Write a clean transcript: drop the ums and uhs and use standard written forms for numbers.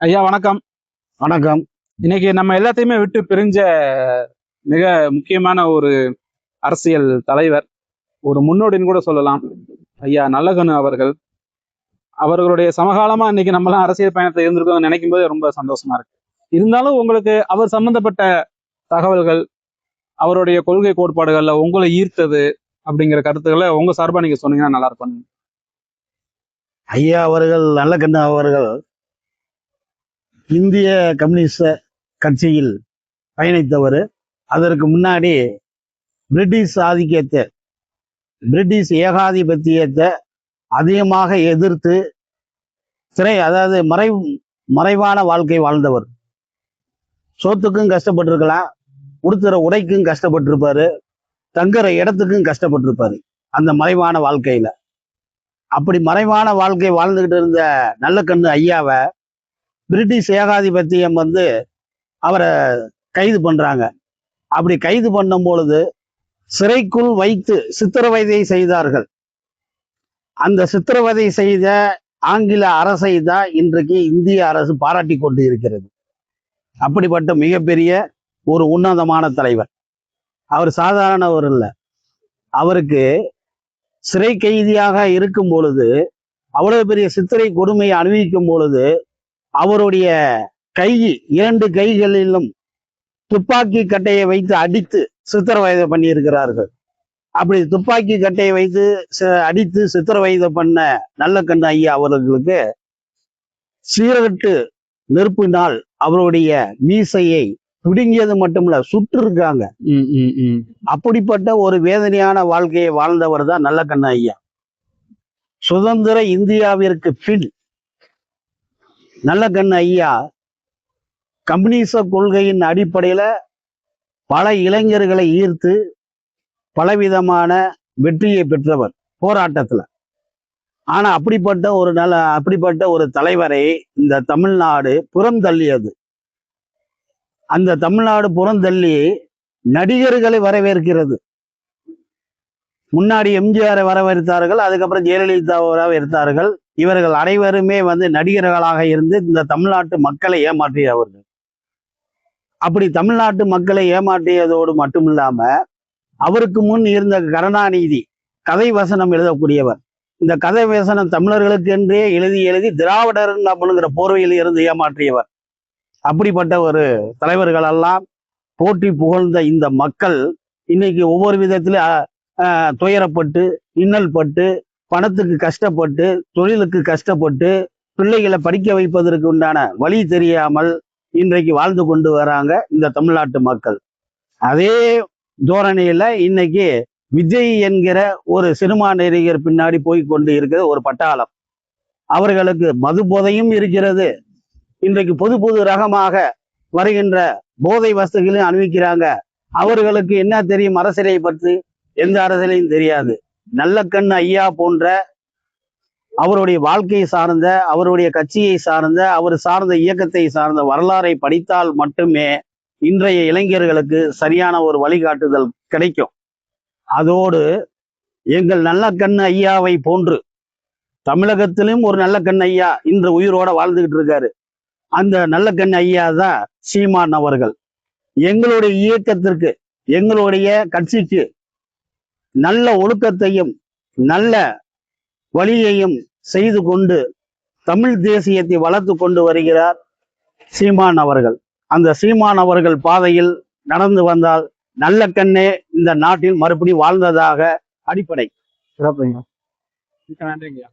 ஐயா வணக்கம். வணக்கம். இன்னைக்கு நம்ம எல்லாத்தையுமே விட்டு பிரிஞ்ச மிக முக்கியமான ஒரு அரசியல் தலைவர், ஒரு முன்னோடின்னு கூட சொல்லலாம், ஐயா நல்லகண்ணு அவர்கள். அவர்களுடைய சமகாலமா இன்னைக்கு நம்மளாம் அரசியல் பயணத்தை இருந்திருக்கோம் நினைக்கும் போது ரொம்ப சந்தோஷமா இருக்கு. இருந்தாலும் உங்களுக்கு அவர் சம்பந்தப்பட்ட தகவல்கள், அவருடைய கொள்கை கோட்பாடுகள்ல உங்களை ஈர்த்தது அப்படிங்கிற கருத்துக்களை உங்க சார்பா நீங்க சொன்னீங்கன்னா நல்லா இருக்கும். ஐயா அவர்கள், நல்லகண்ணு அவர்கள் இந்திய கம்யூனிஸ்ட கட்சியில் பயணித்தவர். அதற்கு முன்னாடி பிரிட்டிஷ் ஆதிக்கத்தை, பிரிட்டிஷ் ஏகாதிபத்தியத்தை அதிகமாக எதிர்த்து அதாவது மறைவான வாழ்க்கை வாழ்ந்தவர். சோத்துக்கும் கஷ்டப்பட்டிருக்கலாம், உடுத்துற உடைக்கும் கஷ்டப்பட்டிருப்பாரு, தங்குற இடத்துக்கும் கஷ்டப்பட்டிருப்பாரு அந்த மறைவான வாழ்க்கையில. அப்படி மறைவான வாழ்க்கை வாழ்ந்துகிட்டு இருந்த நல்லகண்ணு ஐயாவை பிரிட்டிஷ் ஏகாதிபத்தியம் அவரை கைது பண்றாங்க. அப்படி கைது பண்ணும் பொழுது சிறைக்குள் வைத்து சித்திரவதை செய்தார்கள். அந்த சித்திரவதை செய்த ஆங்கில அரசை தான் இன்றைக்கு இந்திய அரசு பாராட்டி கொண்டு இருக்கிறது. அப்படிப்பட்ட மிகப்பெரிய ஒரு உன்னதமான தலைவர். அவர் சாதாரணவர் இல்லை. அவருக்கு சிறை கைதியாக இருக்கும் பொழுது, அவ்வளவு பெரிய சித்திரை கொடுமையை அனுபவிக்கும் பொழுது, அவருடைய இரண்டு கைகளிலும் துப்பாக்கி கட்டையை வைத்து அடித்து சித்திரவதை பண்ணி இருக்கிறார்கள். அப்படி துப்பாக்கி கட்டையை வைத்து அடித்து சித்திரவதை பண்ண நல்லகண்ணு ஐயா அவர்களுக்கு சீரகட்டு நெருப்பினால் அவருடைய மீசையை பிடுங்கியது மட்டுமில்ல, சுட்டு இருக்காங்க. அப்படிப்பட்ட ஒரு வேதனையான வாழ்க்கையை வாழ்ந்தவர் தான் நல்லகண்ணு ஐயா. சுதந்திர இந்தியாவிற்கு பின் நல்லகண்ணு ஐயா கம்யூனிச கொள்கையின் அடிப்படையில பல இளைஞர்களை ஈர்த்து பலவிதமான வெற்றியை பெற்றவர் போராட்டத்துல. ஆனா அப்படிப்பட்ட ஒரு தலைவரை இந்த தமிழ்நாடு புறந்தள்ளியது. அந்த தமிழ்நாடு புறந்தள்ளி நடிகர்களை வரவேற்கிறது. முன்னாடி எம்ஜிஆரை வரவேற்றார்கள், அதுக்கப்புறம் ஜெயலலிதாவை வரவேற்றார்கள். இவர்கள் அனைவருமே நடிகர்களாக இருந்து இந்த தமிழ்நாட்டு மக்களை ஏமாற்றியவர்கள். அப்படி தமிழ்நாட்டு மக்களை ஏமாற்றியதோடு மட்டுமில்லாம, அவருக்கு முன் இருந்த கருணாநிதி கதை வசனம் எழுதக்கூடியவர். இந்த கதை வசனம் தமிழர்களுக்கு என்றே எழுதி திராவிடர் அப்படிங்கிற போர்வையில் இருந்து ஏமாற்றியவர். அப்படிப்பட்ட ஒரு தலைவர்களெல்லாம் போற்றி புகழ்ந்த இந்த மக்கள் இன்னைக்கு ஒவ்வொரு விதத்திலும் துயரப்பட்டு, இன்னல் பட்டு, பணத்துக்கு கஷ்டப்பட்டு, தொழிலுக்கு கஷ்டப்பட்டு, பிள்ளைகளை படிக்க வைப்பதற்கு உண்டான வழி தெரியாமல் இன்றைக்கு வாழ்ந்து கொண்டு வராங்க இந்த தமிழ்நாட்டு மக்கள். அதே தோரணையில இன்னைக்கு விஜய் என்கிற ஒரு சினிமா நடிகர் பின்னாடி போய் கொண்டு இருக்கிற ஒரு பட்டாளம். அவர்களுக்கு மது போதையும் இருக்கிறது. இன்றைக்கு புது ரகமாக வருகின்ற போதை வஸ்துகளையும் அனுபவிக்கிறாங்க. அவர்களுக்கு என்ன தெரியும் அரசியலை பற்றி? எந்த அரசியலையும் தெரியாது. நல்லகண்ணு ஐயா போன்ற அவருடைய வாழ்க்கையை சார்ந்த, அவருடைய கட்சியை சார்ந்த, அவர் சார்ந்த இயக்கத்தை சார்ந்த வரலாறை படித்தால் மட்டுமே இன்றைய இளைஞர்களுக்கு சரியான ஒரு வழிகாட்டுதல் கிடைக்கும். அதோடு எங்கள் நல்லகண்ணு ஐயாவை போன்று தமிழகத்திலும் ஒரு நல்லகண்ணு ஐயா இன்று உயிரோட வாழ்ந்துகிட்டு இருக்காரு. அந்த நல்லகண்ணு ஐயா தான் சீமான் அவர்கள். எங்களுடைய இயக்கத்திற்கு, எங்களுடைய கட்சிக்கு நல்ல ஒழுக்கத்தையும் நல்ல வழியையும் செய்து கொண்டு தமிழ் தேசியத்தை வளர்த்து கொண்டு வருகிறார் சீமான் அவர்கள். அந்த சீமான் அவர்கள் பாதையில் நடந்து வந்தால் நல்லகண்ணே இந்த நாட்டில் மறுபடி வாழ்ந்ததாக அடிப்படை. சிறப்புங்க. நன்றிங்கய்யா.